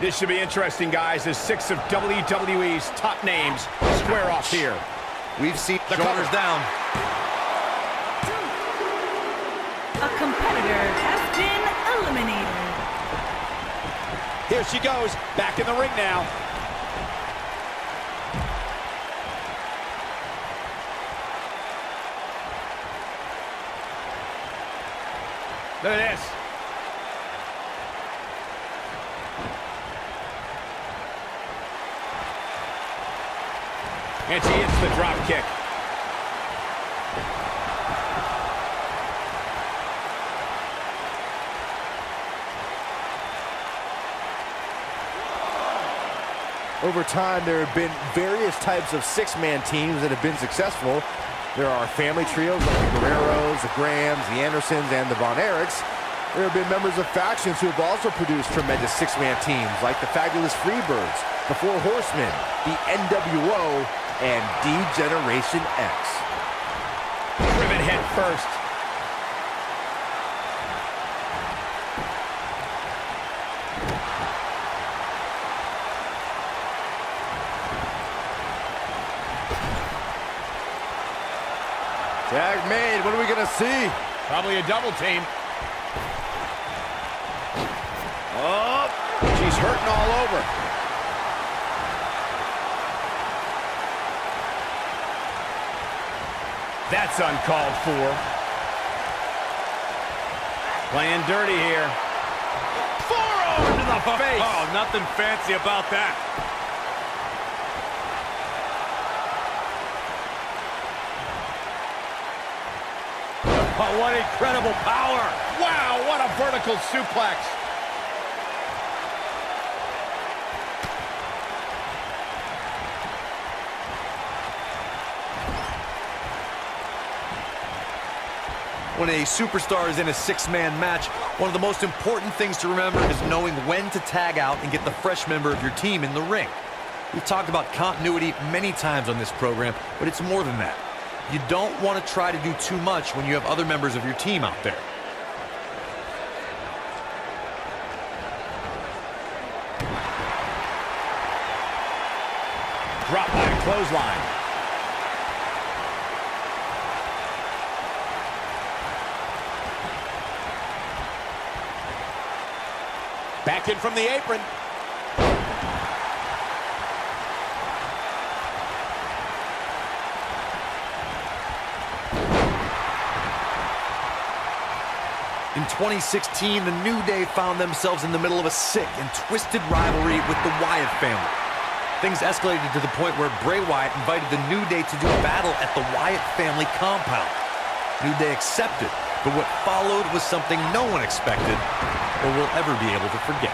This should be interesting, guys, as 6 of WWE's top names square off here. We've seen the shoulders down. A competitor has been eliminated. Here she goes, back in the ring now. Look at this. And she hits the drop kick. Over time, there have been various types of six-man teams that have been successful. There are family trios like the Guerreros, the Grahams, the Andersons, and the Von Erichs. There have been members of factions who have also produced tremendous six-man teams like the Fabulous Freebirds, the Four Horsemen, the NWO, and D-Generation X. Rivet head first. Tag made. What are we going to see? Probably a double team. Oh, she's hurting all over. That's uncalled for. Playing dirty here. Forearm to the face. Oh, nothing fancy about that. Oh, what incredible power. Wow, what a vertical suplex. When a superstar is in a six-man match, one of the most important things to remember is knowing when to tag out and get the fresh member of your team in the ring. We've talked about continuity many times on this program, but it's more than that. You don't want to try to do too much when you have other members of your team out there. Drop by a clothesline. Back in from the apron. In 2016, the New Day found themselves in the middle of a sick and twisted rivalry with the Wyatt family. Things escalated to the point where Bray Wyatt invited the New Day to do a battle at the Wyatt family compound. New Day accepted, but what followed was something no one expected or will ever be able to forget.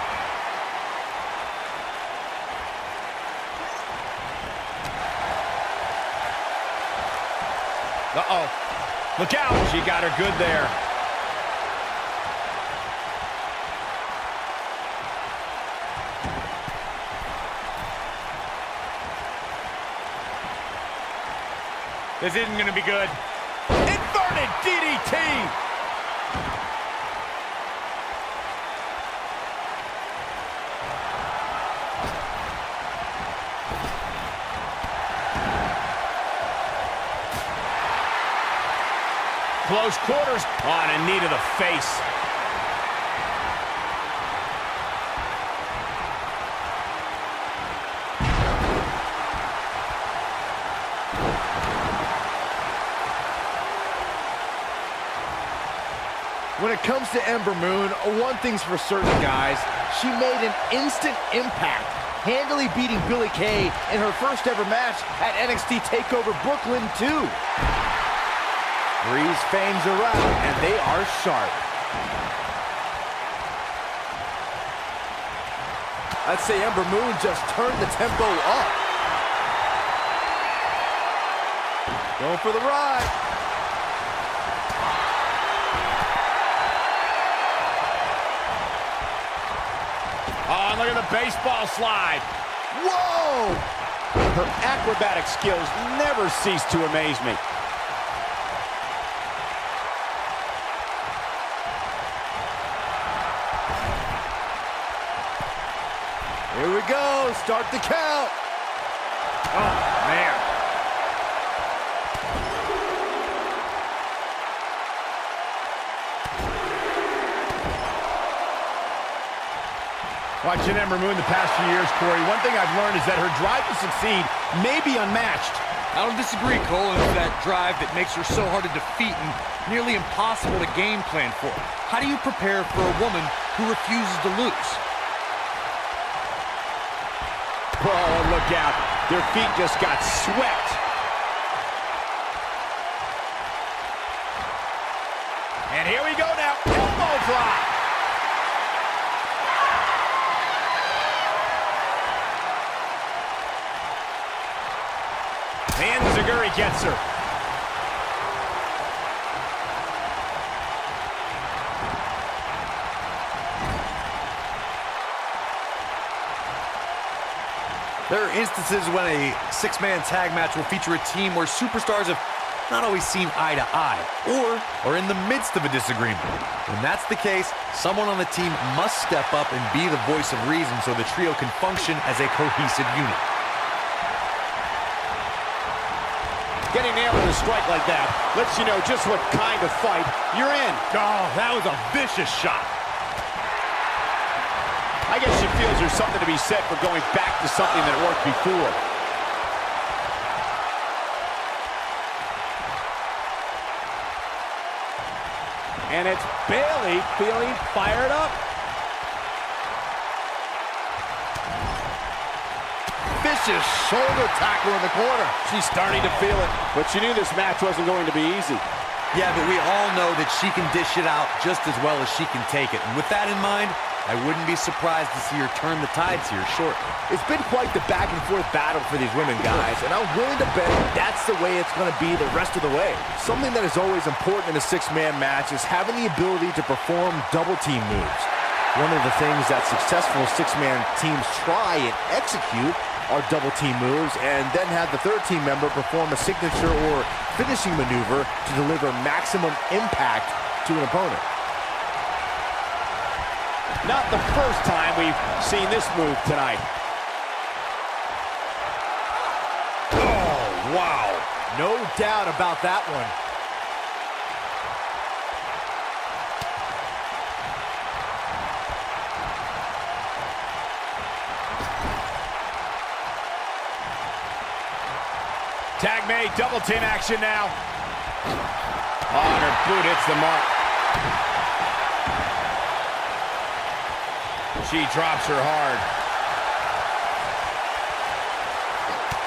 Uh-oh. Look out. She got her good there. This isn't going to be good. Inverted DDT. Close quarters. On a knee to the face. When it comes to Ember Moon, one thing's for certain, guys. She made an instant impact, handily beating Billie Kay in her first ever match at NXT TakeOver Brooklyn 2. Breeze fangs are out, and they are sharp. I'd say Ember Moon just turned the tempo up. Going for the ride. Oh, and look at the baseball slide. Whoa! Her acrobatic skills never cease to amaze me. Here we go. Start the count. Oh, man. Watching Ember Moon the past few years, Corey, one thing I've learned is that her drive to succeed may be unmatched. I don't disagree, Cole. It's that drive that makes her so hard to defeat and nearly impossible to game plan for. How do you prepare for a woman who refuses to lose? Oh, look out. Their feet just got swept. And here we go now. Elbow drop. And Zaguri gets her. There are instances when a six-man tag match will feature a team where superstars have not always seen eye to eye, or are in the midst of a disagreement. When that's the case, someone on the team must step up and be the voice of reason so the trio can function as a cohesive unit. Getting nailed with a strike like that lets you know just what kind of fight you're in. Oh, that was a vicious shot. I guess she feels there's something to be said for going back to something that worked before. And it's Bayley feeling fired up. Vicious shoulder tackle in the corner. She's starting to feel it, but she knew this match wasn't going to be easy. Yeah, but we all know that she can dish it out just as well as she can take it. And with that in mind, I wouldn't be surprised to see her turn the tides here shortly. It's been quite the back-and-forth battle for these women, guys, and I'm willing to bet that's the way it's going to be the rest of the way. Something that is always important in a six-man match is having the ability to perform double-team moves. One of the things that successful six-man teams try and execute are double-team moves, and then have the third team member perform a signature or finishing maneuver to deliver maximum impact to an opponent. Not the first time we've seen this move tonight. Oh, wow. No doubt about that one. Tag made, double team action now. Oh, and her boot hits the mark. She drops her hard.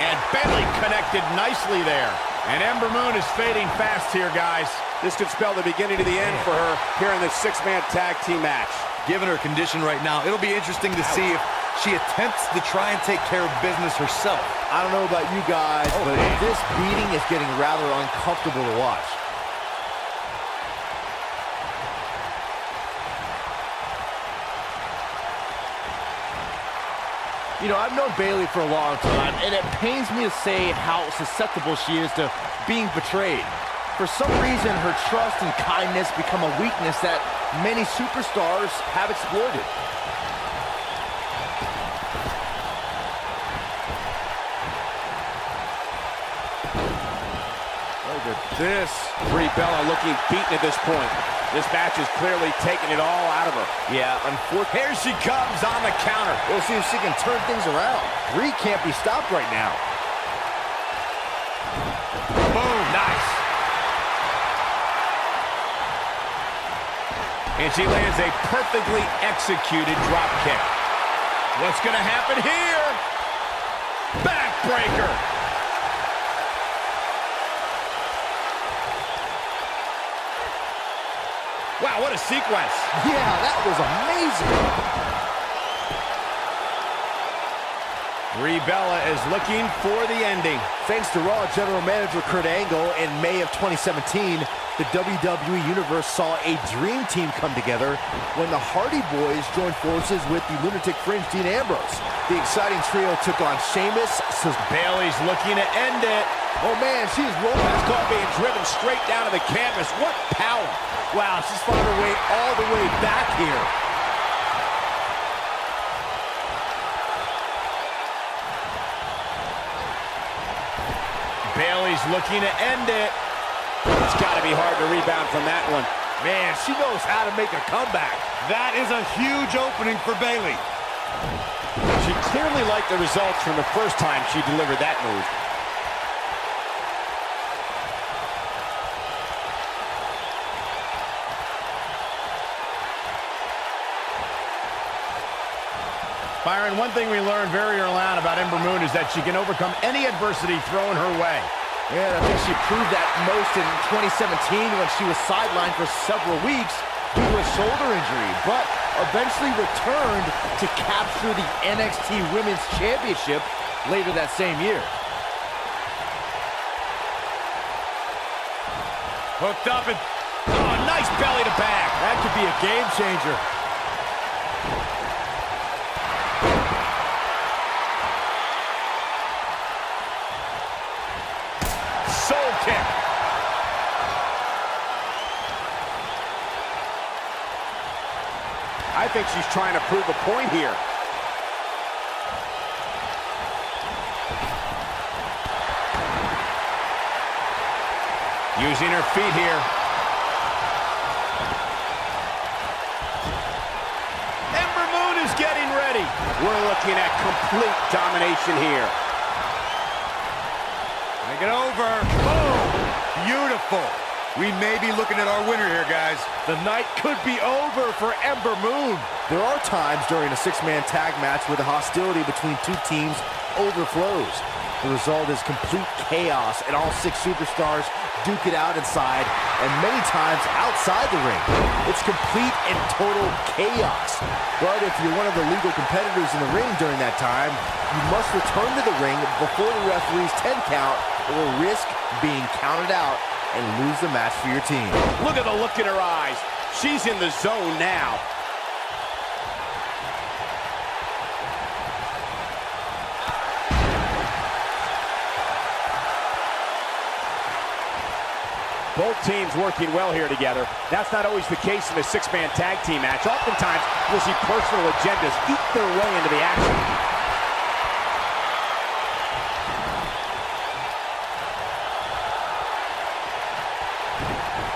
And Bayley connected nicely there. And Ember Moon is fading fast here, guys. This could spell the beginning to the end for her here in this six-man tag team match. Given her condition right now, it'll be interesting to see if she attempts to try and take care of business herself. I don't know about you guys, but this beating is getting rather uncomfortable to watch. You know, I've known Bayley for a long time, and it pains me to say how susceptible she is to being betrayed. For some reason, her trust and kindness become a weakness that many superstars have exploited. Look at this. Brie Bella looking beaten at this point. This match is clearly taking it all out of her. Yeah, unfortunately. Here she comes on the counter. We'll see if she can turn things around. Brie can't be stopped right now. Boom, nice. And she lands a perfectly executed drop kick. What's going to happen here? Backbreaker. Wow, what a sequence. Yeah, that was amazing. Brie Bella is looking for the ending. Thanks to Raw General Manager Kurt Angle, in May of 2017, the WWE Universe saw a dream team come together when the Hardy Boys joined forces with the Lunatic Fringe Dean Ambrose. The exciting trio took on Sheamus. Bayley's looking to end it. Oh man, she's rolling. This car being driven straight down to the canvas. What power. Wow, she's found her way all the way back here. She's looking to end it. It's got to be hard to rebound from that one. Man, she knows how to make a comeback. That is a huge opening for Bayley. She clearly liked the results from the first time she delivered that move. Byron, one thing we learned very early on about Ember Moon is that she can overcome any adversity thrown her way. Yeah, I think she proved that most in 2017 when she was sidelined for several weeks due to a shoulder injury, but eventually returned to capture the NXT Women's Championship later that same year. Hooked up and, oh, nice belly to back. That could be a game changer. Soul kick. I think she's trying to prove a point here. Using her feet here. Ember Moon is getting ready. We're looking at complete domination here. Make it over. Boom! Beautiful. We may be looking at our winner here, guys. The night could be over for Ember Moon. There are times during a six-man tag match where the hostility between two teams overflows. The result is complete chaos, and all six superstars duke it out inside and many times outside the ring. It's complete and total chaos. But if you're one of the legal competitors in the ring during that time, you must return to the ring before the referee's 10 count or risk being counted out and lose the match for your team. Look at the look in her eyes. She's in the zone now. Both teams working well here together. That's not always the case in a six-man tag team match. Oftentimes, you'll see personal agendas eat their way into the action.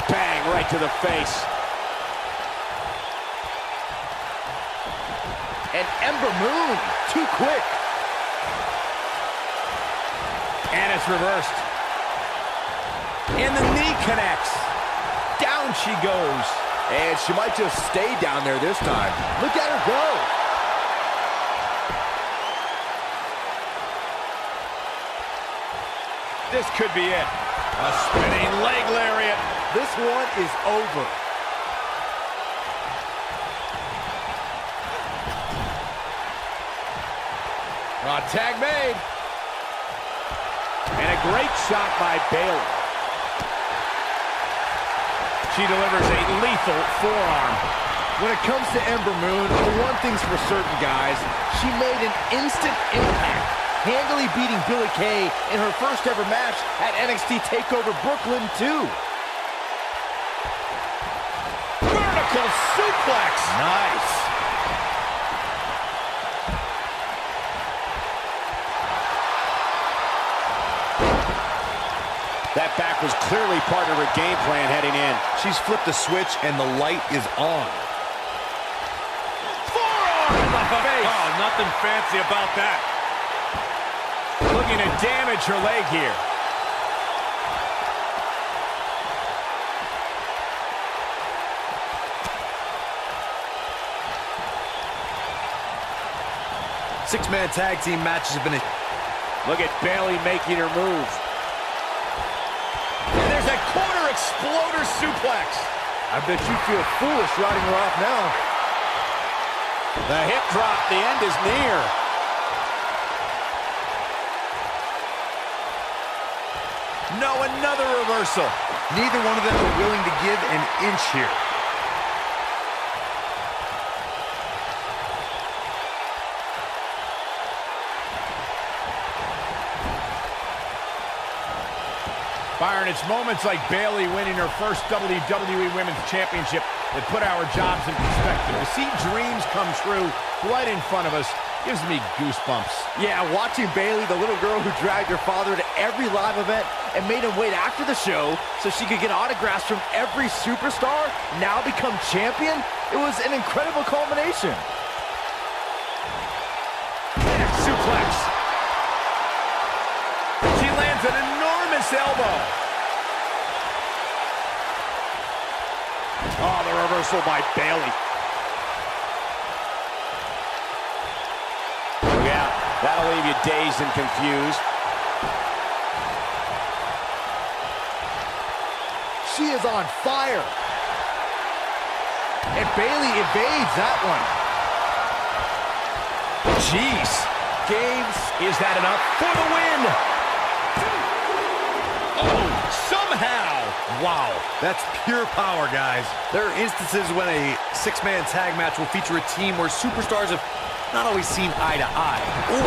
Bang, right to the face. And Ember Moon, too quick. And it's reversed. And the knee connects. Down she goes. And she might just stay down there this time. Look at her go. This could be it. A spinning leg lariat. This one is over. Tag made. And a great shot by Bayley. She delivers a lethal forearm. When it comes to Ember Moon, one thing's for certain, guys. She made an instant impact, handily beating Billie Kay in her first ever match at NXT TakeOver Brooklyn 2. Vertical suplex. Nice. That back was clearly part of her game plan heading in. She's flipped the switch, and the light is on. Forearm in the face. Oh, nothing fancy about that. Looking to damage her leg here. Six-man tag team matches have been a... Look at Bayley making her move. And there's that corner exploder suplex. I bet you feel foolish riding her off now. The hip drop, the end is near. No, another reversal. Neither one of them are willing to give an inch here. Byron, it's moments like Bayley winning her first WWE Women's Championship that put our jobs in perspective. To see dreams come true right in front of us gives me goosebumps. Yeah, watching Bayley, the little girl who dragged her father to every live event and made him wait after the show so she could get autographs from every superstar, now become champion, it was an incredible culmination. Suplex. She lands an enormous elbow. Oh, the reversal by Bayley. Yeah, that'll leave you dazed and confused. She is on fire. And Bayley evades that one. Jeez. Games, is that enough for the win? Oh, somehow. Wow, that's pure power, guys. There are instances when a six-man tag match will feature a team where superstars have not always seen eye to eye, or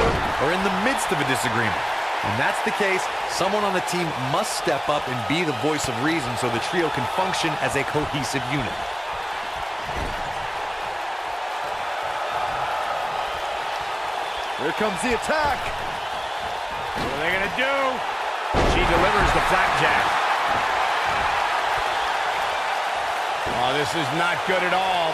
are in the midst of a disagreement. When that's the case, someone on the team must step up and be the voice of reason so the trio can function as a cohesive unit. Here comes the attack. What are they gonna do? She delivers the flapjack. Oh, this is not good at all.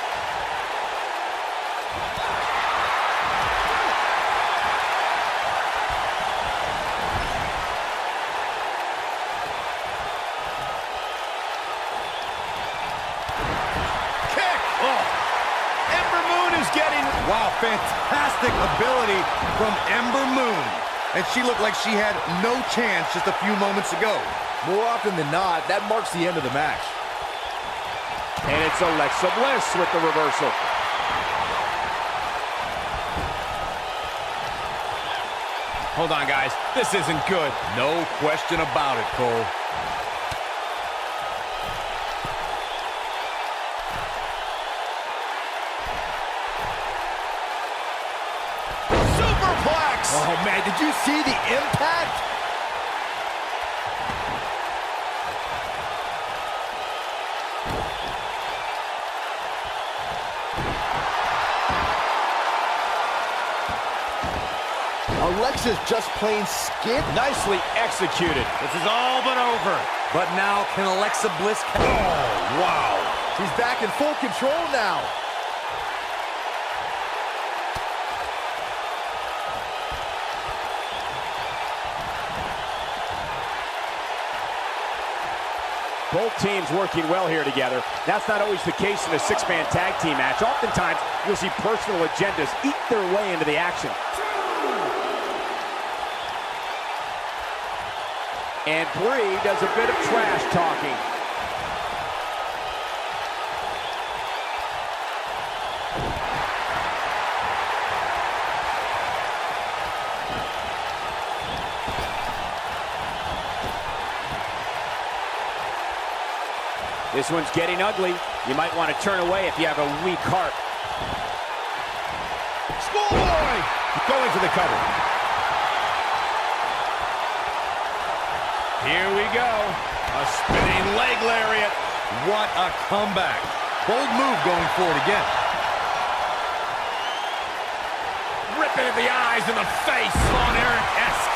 Kick! Oh! Ember Moon is getting... Wow, fantastic ability from Ember Moon. And she looked like she had no chance just a few moments ago. More often than not, that marks the end of the match. And it's Alexa Bliss with the reversal. Hold on, guys. This isn't good. No question about it, Cole. Superplex! Oh, man, did you see the impact? Alexa's just plain skid. Nicely executed. This is all but over. But now, can Alexa Bliss... Oh, wow. She's back in full control now. Both teams working well here together. That's not always the case in a six-man tag team match. Oftentimes, you'll see personal agendas eat their way into the action. And Brie does a bit of trash talking. This one's getting ugly. You might want to turn away if you have a weak heart. Schoolboy! Going for the cover. Here we go. A spinning leg lariat. What a comeback. Bold move going forward again. Ripping at the eyes and the face. Von Erich-esque.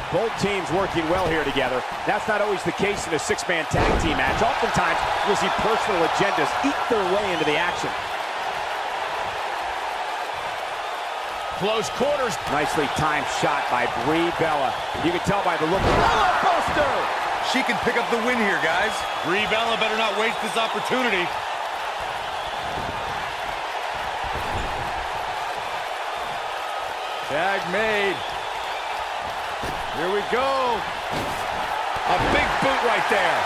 Both teams working well here together. That's not always the case in a six-man tag team match. Oftentimes, you'll see personal agendas eat their way into the action. Close quarters. Nicely timed shot by Brie Bella. You can tell by the look. Bella Buster! She can pick up the win here, guys. Brie Bella better not waste this opportunity. Tag made. Here we go. A big boot right there.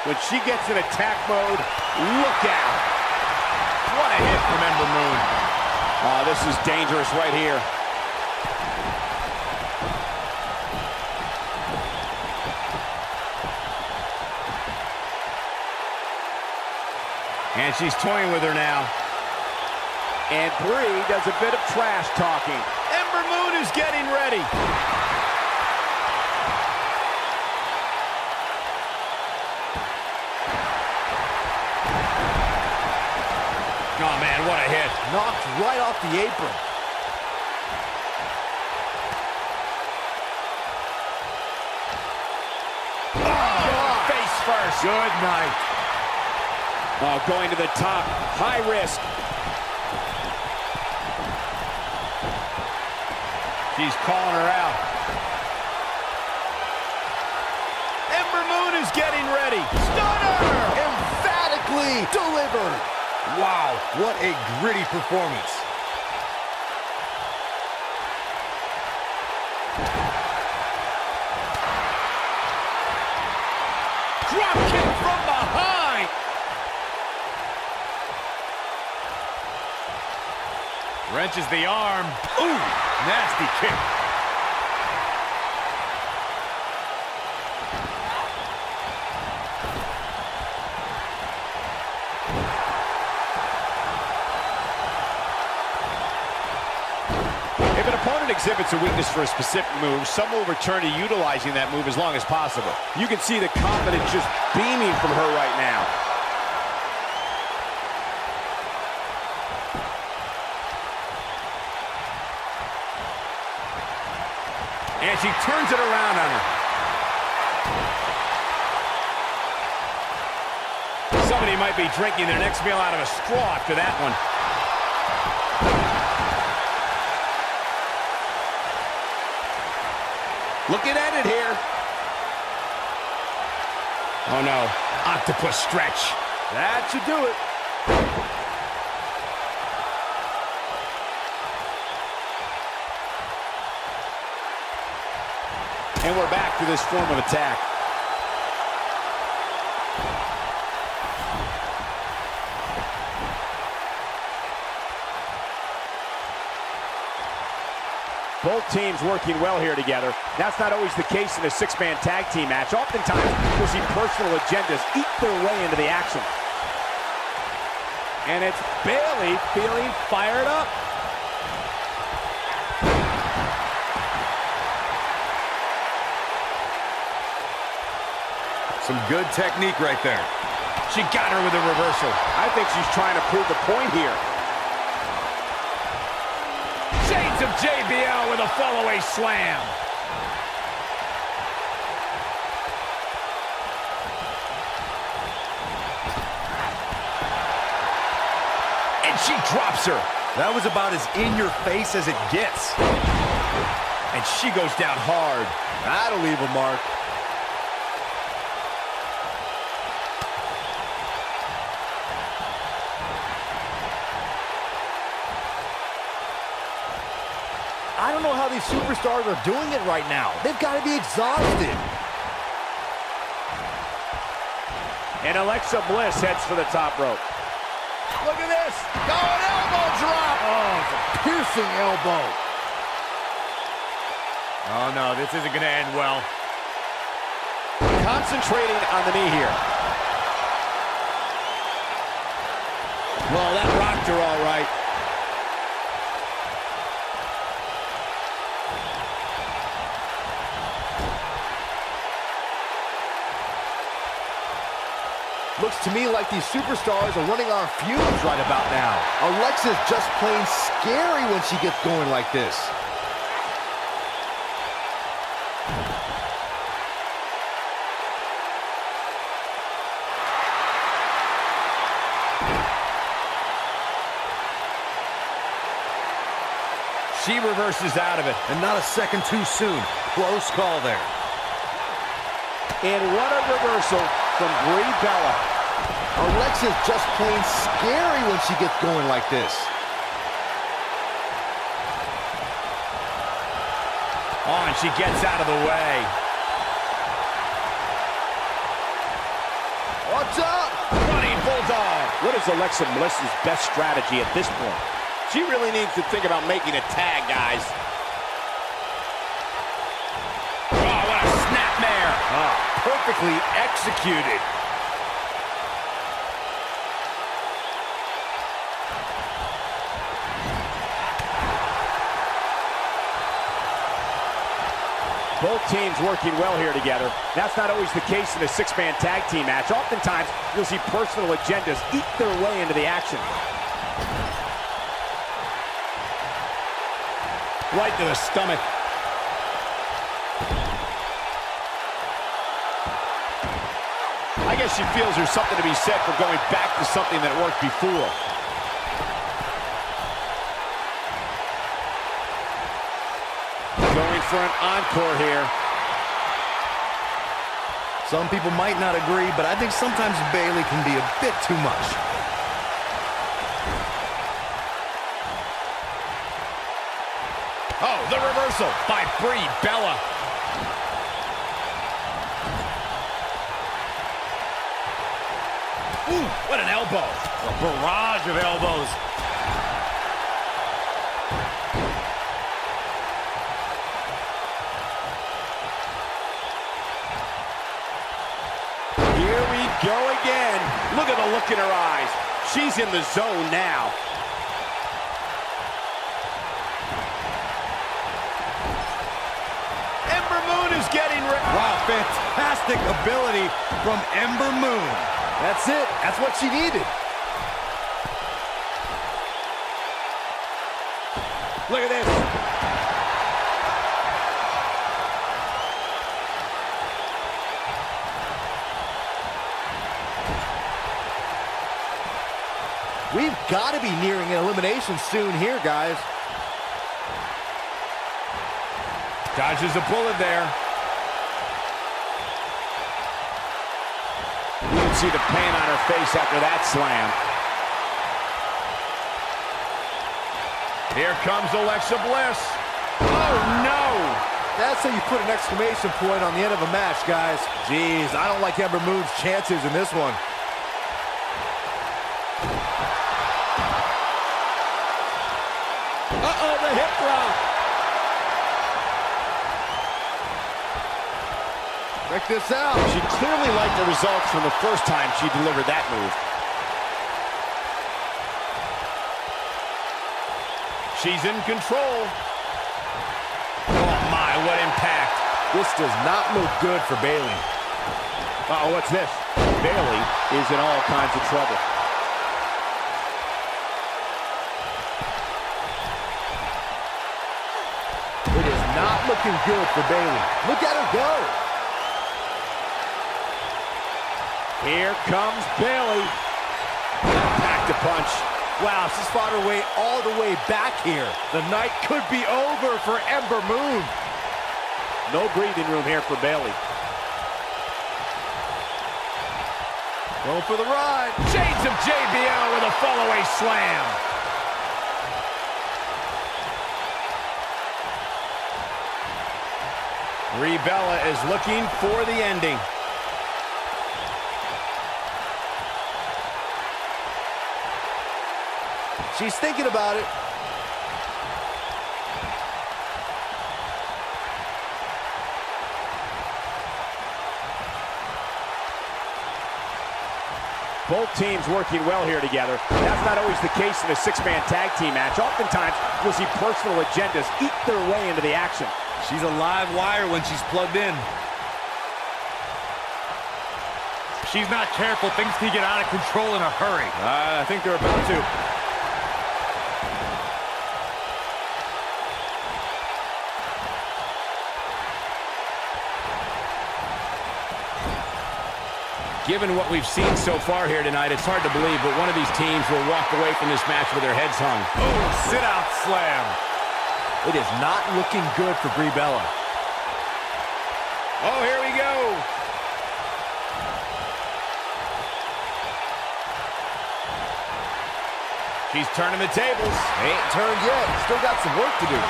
When she gets in attack mode, look out. What a hit from Ember Moon. Oh, this is dangerous right here. And she's toying with her now. And Brie does a bit of trash talking. Ember Moon is getting ready. Oh, man, what a hit. Knocked right off the apron. Oh, face first. Good night. Oh, going to the top. High risk. She's calling her out. Ember Moon is getting ready. Stunner! Emphatically delivered. Wow, what a gritty performance. Drop kick from behind. Wrenches the arm. Ooh, nasty kick. If an opponent exhibits a weakness for a specific move, some will return to utilizing that move as long as possible. You can see the confidence just beaming from her right now. And she turns it around on her. Somebody might be drinking their next meal out of a straw after that one. Looking at it here. Oh, no. Octopus stretch. That should do it. And we're back to this form of attack. Both teams working well here together. That's not always the case in a six-man tag team match. Oftentimes, you'll see personal agendas eat their way into the action. And it's Bayley feeling fired up. Some good technique right there. She got her with a reversal. I think she's trying to prove the point here. Shades of JBL with a fallaway slam. And she drops her. That was about as in your face as it gets. And she goes down hard. That'll leave a mark. I don't know how these superstars are doing it right now. They've got to be exhausted. And Alexa Bliss heads for the top rope. Look at this. Going elbow drop. Oh, it's a piercing elbow. Oh, no, this isn't going to end well. Concentrating on the knee here. Well, that rocked her all right. Looks to me like these superstars are running on fumes right about now. Alexa's just plain scary when she gets going like this. She reverses out of it. And not a second too soon. Close call there. And what a reversal from Brie Bella. Alexa's just plain scary when she gets going like this. Oh, and she gets out of the way. What's up? Running Bulldog. What is Alexa Bliss's best strategy at this point? She really needs to think about making a tag, guys. Oh, what a snapmare. Oh, perfectly executed. Both teams working well here together. That's not always the case in a six-man tag team match. Oftentimes, you'll see personal agendas eat their way into the action. Right to the stomach. I guess she feels there's something to be said for going back to something that worked before. Going for an encore here. Some people might not agree, but I think sometimes Bayley can be a bit too much. Oh, the reversal by Brie Bella. Ooh, what an elbow. A barrage of elbows. Here we go again. Look at the look in her eyes. She's in the zone now. Ember Moon is getting ready. Wow, fantastic ability from Ember Moon. That's it. That's what she needed. Look at this. We've got to be nearing an elimination soon here, guys. Dodges a bullet there. You can see the pain on her face after that slam. Here comes Alexa Bliss. Oh, no! That's how you put an exclamation point on the end of a match, guys. Jeez, I don't like Ember Moon's chances in this one. Uh-oh, the hip drop. Check this out. She clearly liked the results from the first time she delivered that move. She's in control. Oh my, what impact. This does not look good for Bayley. Uh-oh, what's this? Bayley is in all kinds of trouble. It is not looking good for Bayley. Look at her go. Here comes Bayley. Packed a punch. Wow, she's fought her way all the way back here. The night could be over for Ember Moon. No breathing room here for Bayley. Going for the ride. Shades of JBL with a fallaway slam. Brie Bella is looking for the ending. She's thinking about it. Both teams working well here together. That's not always the case in a six-man tag team match. Oftentimes, you'll see personal agendas eat their way into the action. She's a live wire when she's plugged in. She's not careful. Things can get out of control in a hurry. I think they're about to. Given what we've seen so far here tonight, it's hard to believe, but one of these teams will walk away from this match with their heads hung. Oh, sit-out slam. It is not looking good for Brie Bella. Oh, here we go. She's turning the tables. Ain't turned yet. Still got some work to do.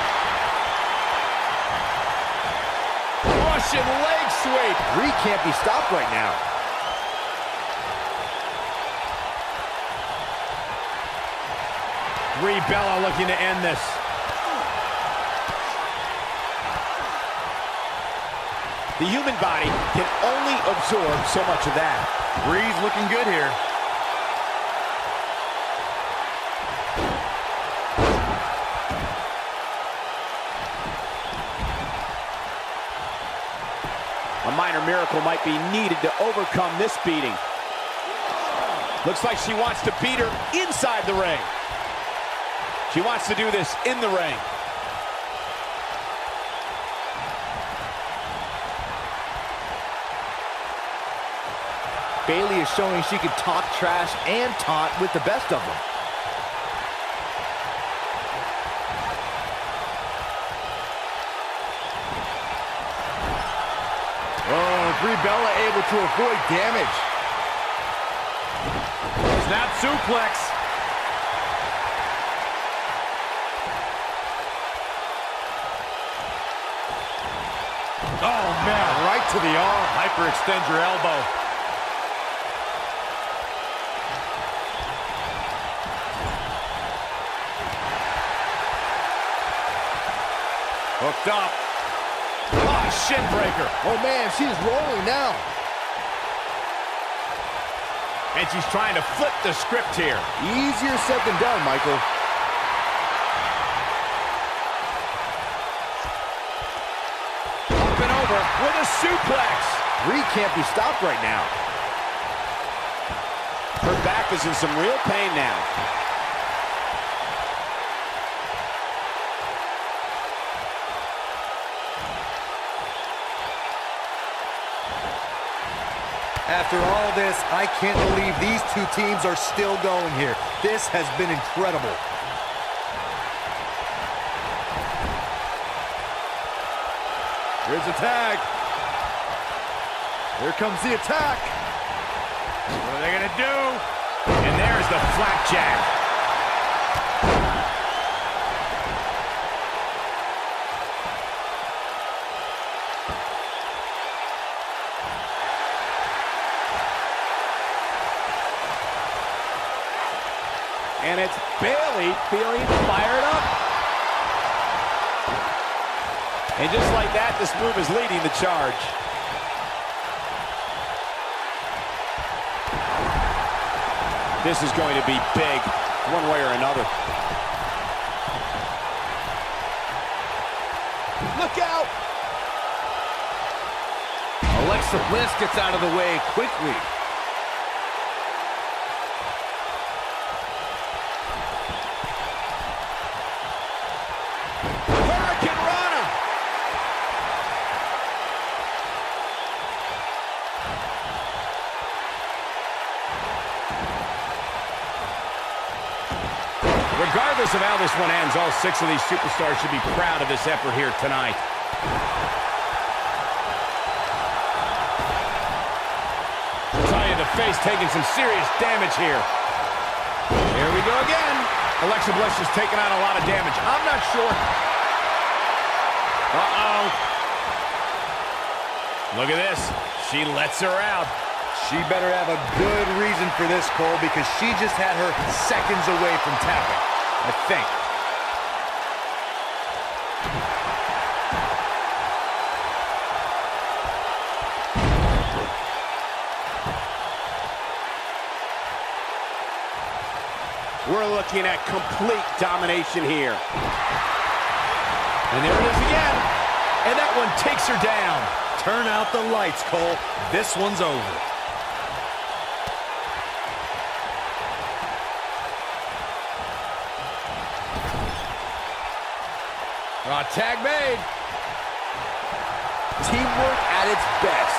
Russian leg sweep. Brie can't be stopped right now. Brie Bella looking to end this. The human body can only absorb so much of that. Brie's looking good here. minor miracle might be needed to overcome this beating. Looks like she wants to beat her inside the ring. She wants to do this in the ring. Bayley is showing she can talk trash and taunt with the best of them. Oh, Brie Bella able to avoid damage. Snap suplex. Oh, man, right to the arm. Hyperextend your elbow. Hooked up. Oh, shin breaker. Oh, man, she's rolling now. And she's trying to flip the script here. Easier said than done, Michael. Up and over with a suplex. Brie can't be stopped right now. Her back is in some real pain now. After all this, I can't believe these two teams are still going here. This has been incredible. Here's a tag. Here comes the attack. What are they gonna do? And there's the flapjack. And it's Bayley feeling fired up. And just like that, this move is leading the charge. This is going to be big, one way or another. Look out! Alexa Bliss gets out of the way quickly. Hurricane Rana! Regardless of how this one ends, all 6 of these superstars should be proud of this effort here tonight. The face taking some serious damage here. Here we go again. Alexa Bliss is taking on a lot of damage. I'm not sure. Uh-oh. Look at this. She lets her out. She better have a good reason for this, Cole, because she just had her seconds away from tapping, I think. We're looking at complete domination here. And there it is again. And that one takes her down. Turn out the lights, Cole. This one's over. Tag made. Teamwork at its best.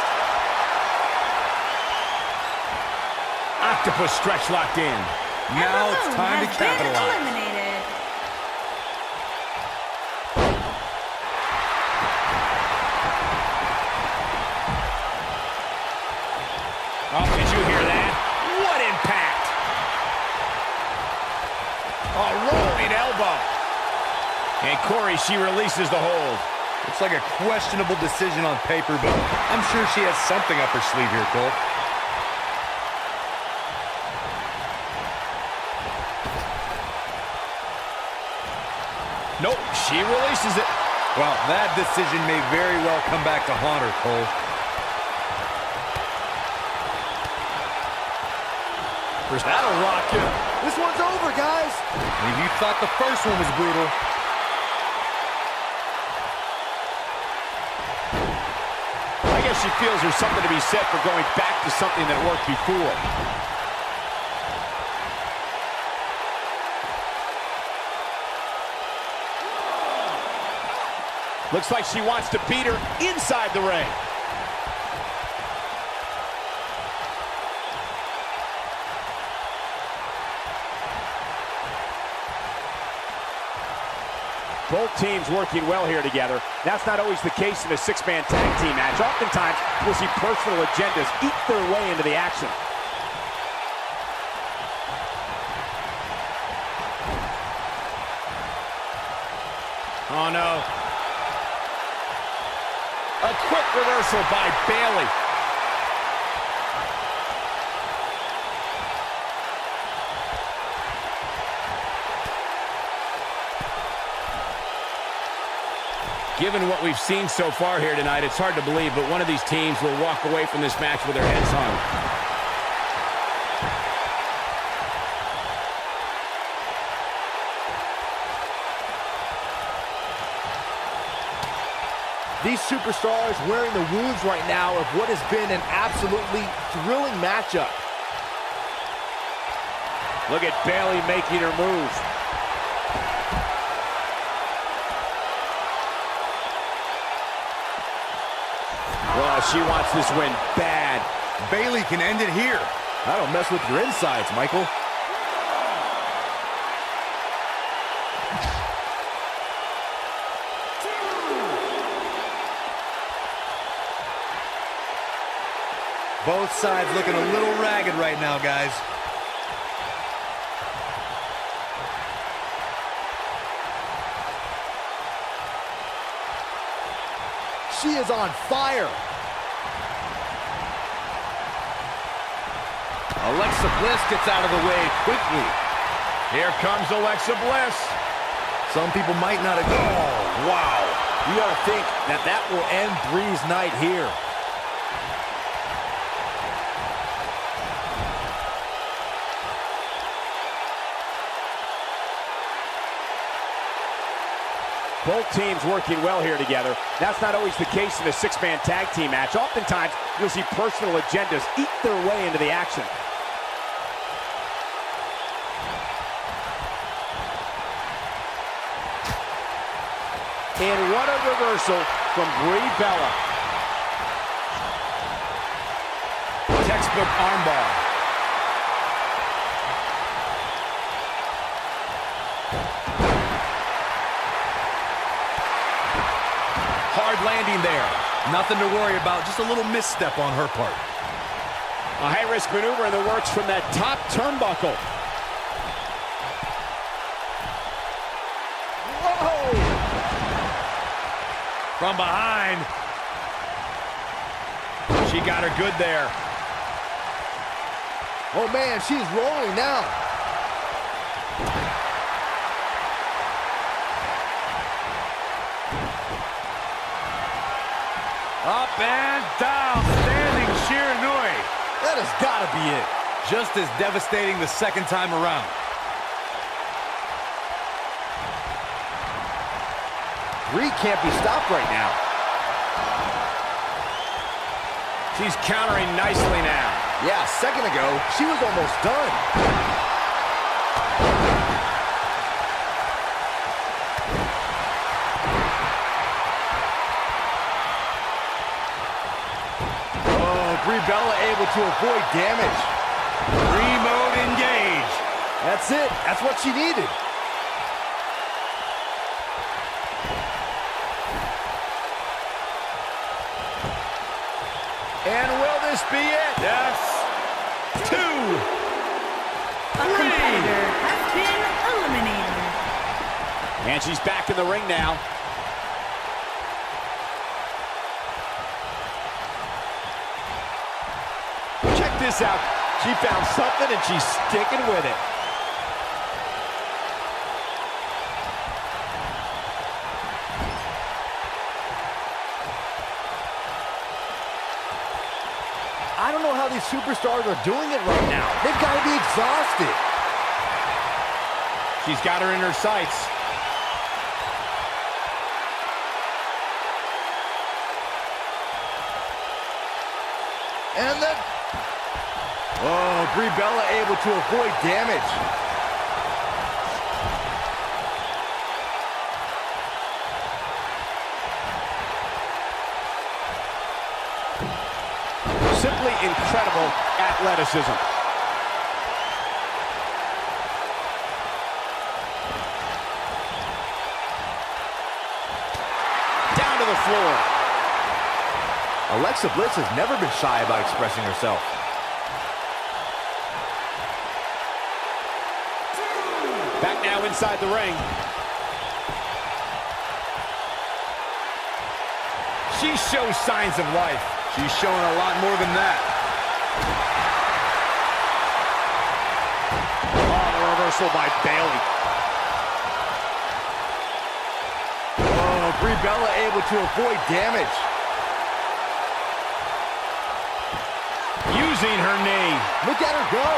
Octopus stretch locked in. Now it's time to capitalize. Eliminated. Oh, did you hear that? What impact! A rolling elbow. And Corey, she releases the hold. Looks like a questionable decision on paper, but I'm sure she has something up her sleeve here, Cole. Nope, she releases it. Well, that decision may very well come back to haunt her, Cole. That'll rock you. This one's over, guys. And if you thought the first one was brutal, I guess she feels there's something to be said for going back to something that worked before. Looks like she wants to beat her inside the ring. Both teams working well here together. That's not always the case in a six-man tag team match. Oftentimes, we'll see personal agendas eat their way into the action. Oh, no. A quick reversal by Bayley. Given what we've seen so far here tonight, it's hard to believe, but one of these teams will walk away from this match with their heads hung. These superstars wearing the wounds right now of what has been an absolutely thrilling matchup. Look at Bayley making her move. Oh, she wants this win bad. Bayley can end it here. I don't mess with your insides, Michael. Both sides looking a little ragged right now, guys. She is on fire. Alexa Bliss gets out of the way quickly. Here comes Alexa Bliss. Some people might not have... Oh, wow. You gotta think that that will end Bree's night here. Both teams working well here together. That's not always the case in a six-man tag team match. Oftentimes, you'll see personal agendas eat their way into the action. And what a reversal from Brie Bella. Textbook armbar. Hard landing there. Nothing to worry about, just a little misstep on her part. A high-risk maneuver in the works from that top turnbuckle. Whoa! From behind. She got her good there. Oh man, she's rolling now. Up and down, standing Shiranui. That has got to be it. Just as devastating the second time around. Brie can't be stopped right now. She's countering nicely now. Yeah, a second ago, she was almost done. Brie Bella able to avoid damage. Remote engage. That's it. That's what she needed. And will this be it? Yes. 2. A competitor has been eliminated. And she's back in the ring now. Check this out. She found something and she's sticking with it. I don't know how these superstars are doing it right now. They've got to be exhausted. She's got her in her sights. And then... Oh, Brie Bella able to avoid damage. Simply incredible athleticism. Down to the floor. Alexa Bliss has never been shy about expressing herself. Back now inside the ring. She shows signs of life. She's showing a lot more than that. Oh, the reversal by Bayley. Oh, Brie Bella able to avoid damage. Using her knee. Look at her go.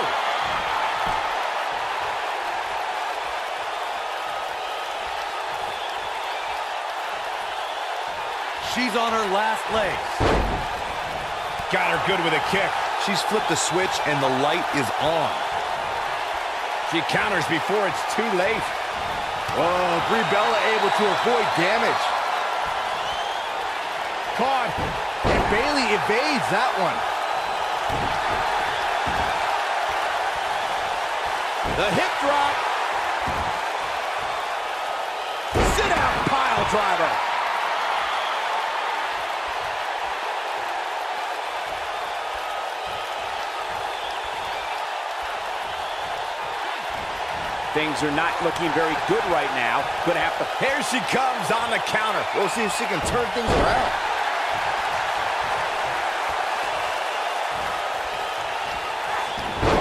She's on her last legs. Got her good with a kick. She's flipped the switch and the light is on. She counters before it's too late. Oh, Brie Bella able to avoid damage. Caught. And Bayley evades that one. The hip drop. Sit out pile driver. Things are not looking very good right now. Gonna have to... Here she comes on the counter. We'll see if she can turn things around.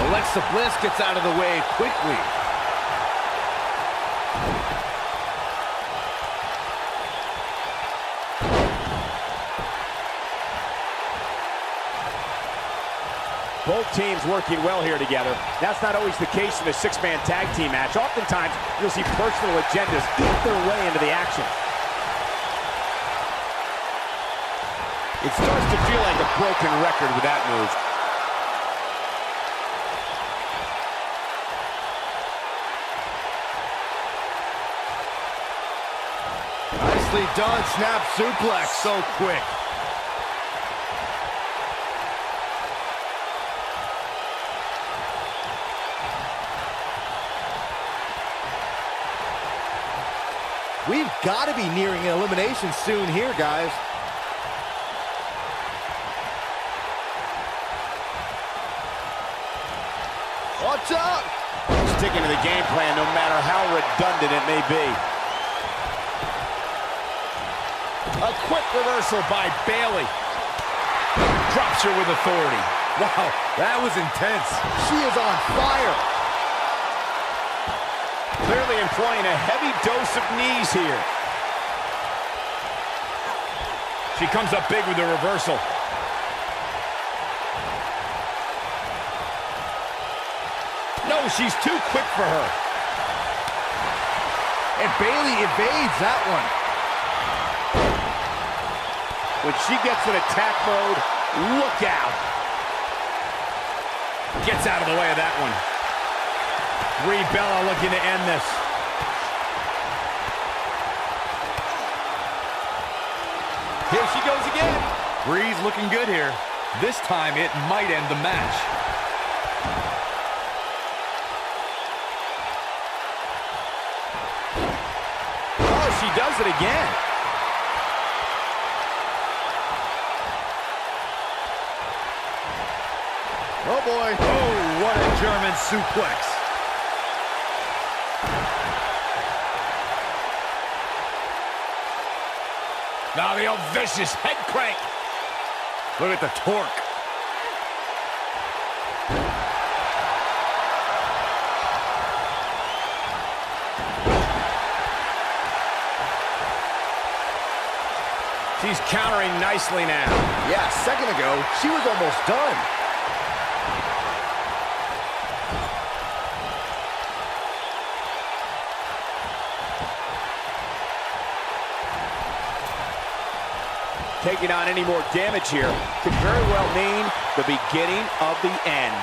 Alexa Bliss gets out of the way quickly. Both teams working well here together. That's not always the case in a six-man tag team match. Oftentimes, you'll see personal agendas eat their way into the action. It starts to feel like a broken record with that move. Nicely done, snap suplex. So quick. We've got to be nearing an elimination soon here, guys. Watch out! Sticking to the game plan no matter how redundant it may be. A quick reversal by Bayley. Drops her with authority. Wow, that was intense. She is on fire. Clearly employing a heavy dose of knees here. She comes up big with the reversal. No, she's too quick for her. And Bayley evades that one. When she gets in attack mode, look out. Gets out of the way of that one. Brie Bella looking to end this. Here she goes again. Brie's looking good here. This time it might end the match. Oh, she does it again. Oh, boy. Oh, what a German suplex. Now the old vicious head crank. Look at the torque. She's countering nicely now. Yeah, a second ago, she was almost done. Taking on any more damage here could very well mean the beginning of the end.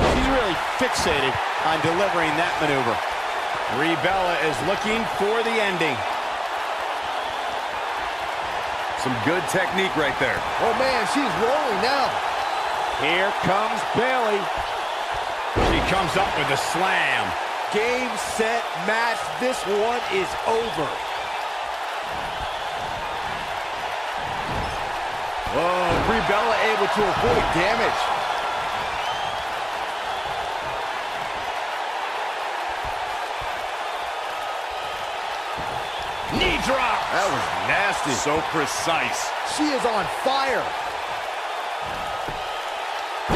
She's really fixated on delivering that maneuver. Brie Bella is looking for the ending. Some good technique right there. Oh, man, she's rolling now. Here comes Bayley. She comes up with a slam. Game, set, match. This one is over. Whoa, Brie Bella able to avoid damage. Knee drop. That was nasty. So precise. She is on fire.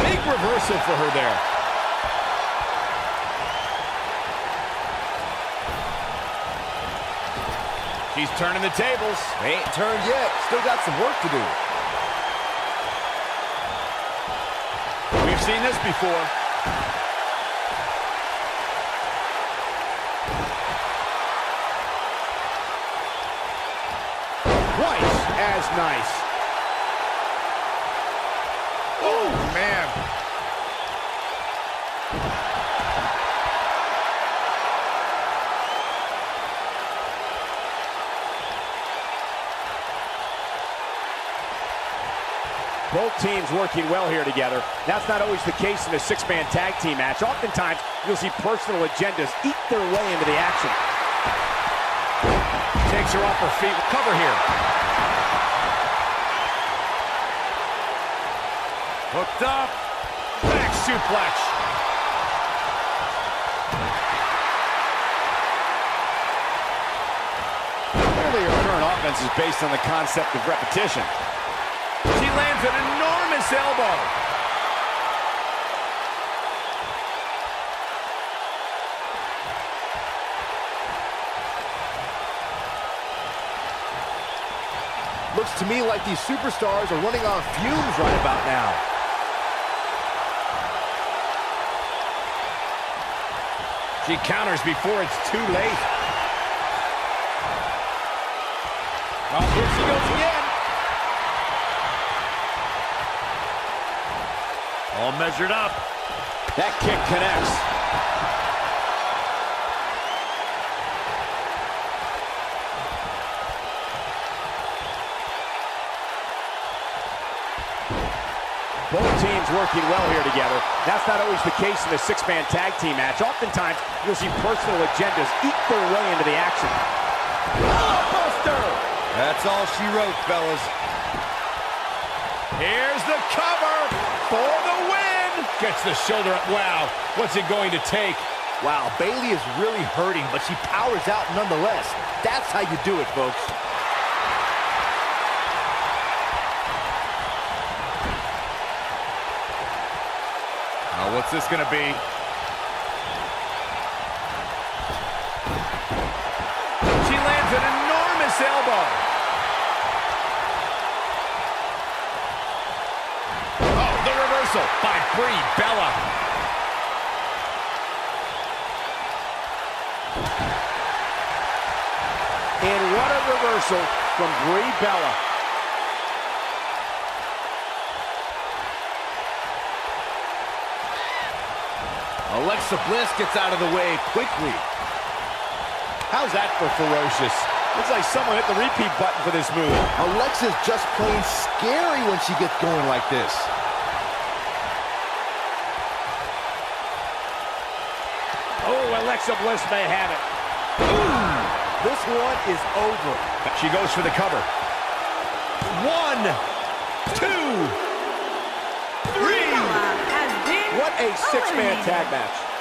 Big reversal for her there. She's turning the tables. They ain't turned yet. Still got some work to do. We've seen this before. Twice as nice. Oh, man. Both teams working well here together. That's not always the case in a six-man tag team match. Oftentimes, you'll see personal agendas eat their way into the action. Takes her off her feet. Cover here. Hooked up. Back suplex. Clearly, her current offense is based on the concept of repetition. She lands an enormous elbow. Looks to me like these superstars are running on fumes right about now. She counters before it's too late. Oh, here she goes again. All measured up. That kick connects. Both teams working well here together. That's not always the case in a six-man tag team match. Oftentimes, you'll see personal agendas eat their way into the action. Oh, Buster! That's all she wrote, fellas. Here's the cover for the win. Gets the shoulder up. Wow, what's it going to take? Wow, Bayley is really hurting, but she powers out nonetheless. That's how you do it, folks. Now, what's this gonna be? She lands an enormous elbow. Oh, the reversal by Brie Bella. And what a reversal from Brie Bella. Alexa Bliss gets out of the way quickly. How's that for ferocious? Looks like someone hit the repeat button for this move. Alexa's just plain scary when she gets going like this. Oh, Alexa Bliss may have it. Ooh, this one is over. She goes for the cover. 1, 2, 3. Bella has been What a six-man eliminated. tag match.